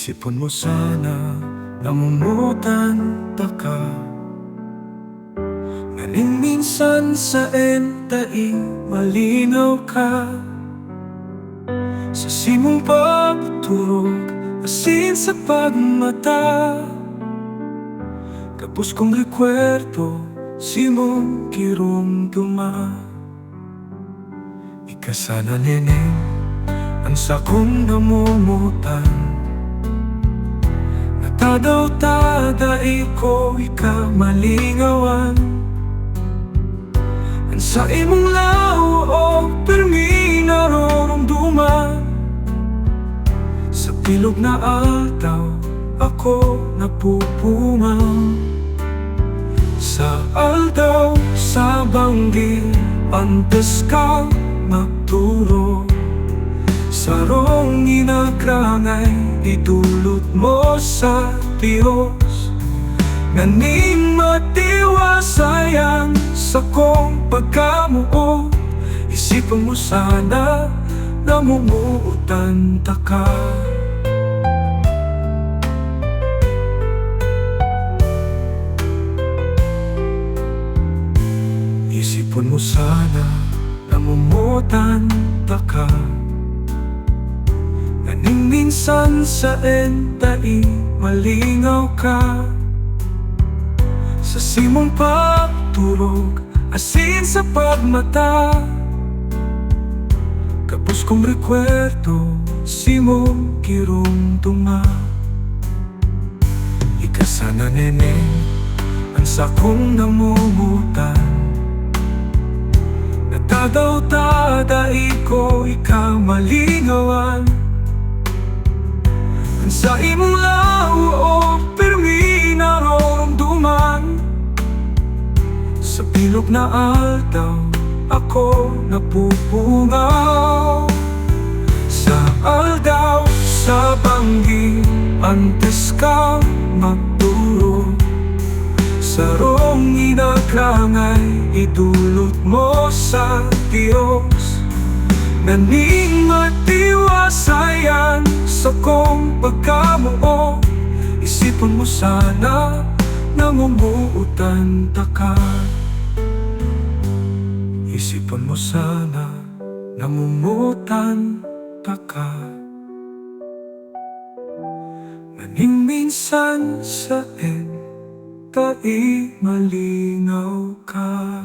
Isipon mo sana, namumutan ka. Nganing minsan sa entaing malinaw ka. Sa simong pagturog, asin sa pagmata. Kapos kong rekwerto, simong kirumduma. Ikasana neneng, ang sakong namumutan. Natadaw tadai ko ika malingawan. Ang sa imong lawo o permi narorumduman. Sa bilog na altaw, ako napupumaw. Sa aldaw, sa banggil, antes kang magturo. Sarong inagrangay, idulot mo sa Diyos. Nganing matiwasayang sa kong pagkamuo. Isipon mo sana, namumuutan ka. Isipon mo sana, namumutan ka. Nganing minsan sa entai malingaw ka. Sa simong pagturog, asin sa pagmata. Kapos kong rekwerto, simong kirumduma. Ikasana neneng, ang sakong namumutan. Natadaw tadai ko ika malingawan. Ang sa imong lawo o permi narorumduman. Sa bilog na altaw, ako napupungaw. Sa aldaw, sa banggil, antes kang magturo. Sarong inagrangay, idulot mo sa Diyos. Nganing matiwasayan sa kong pagkamuo. Isipon mo sana, namumuutan ka. Isipon mo sana, namumutan ka. Nganing minsan sa entai malinaw ka.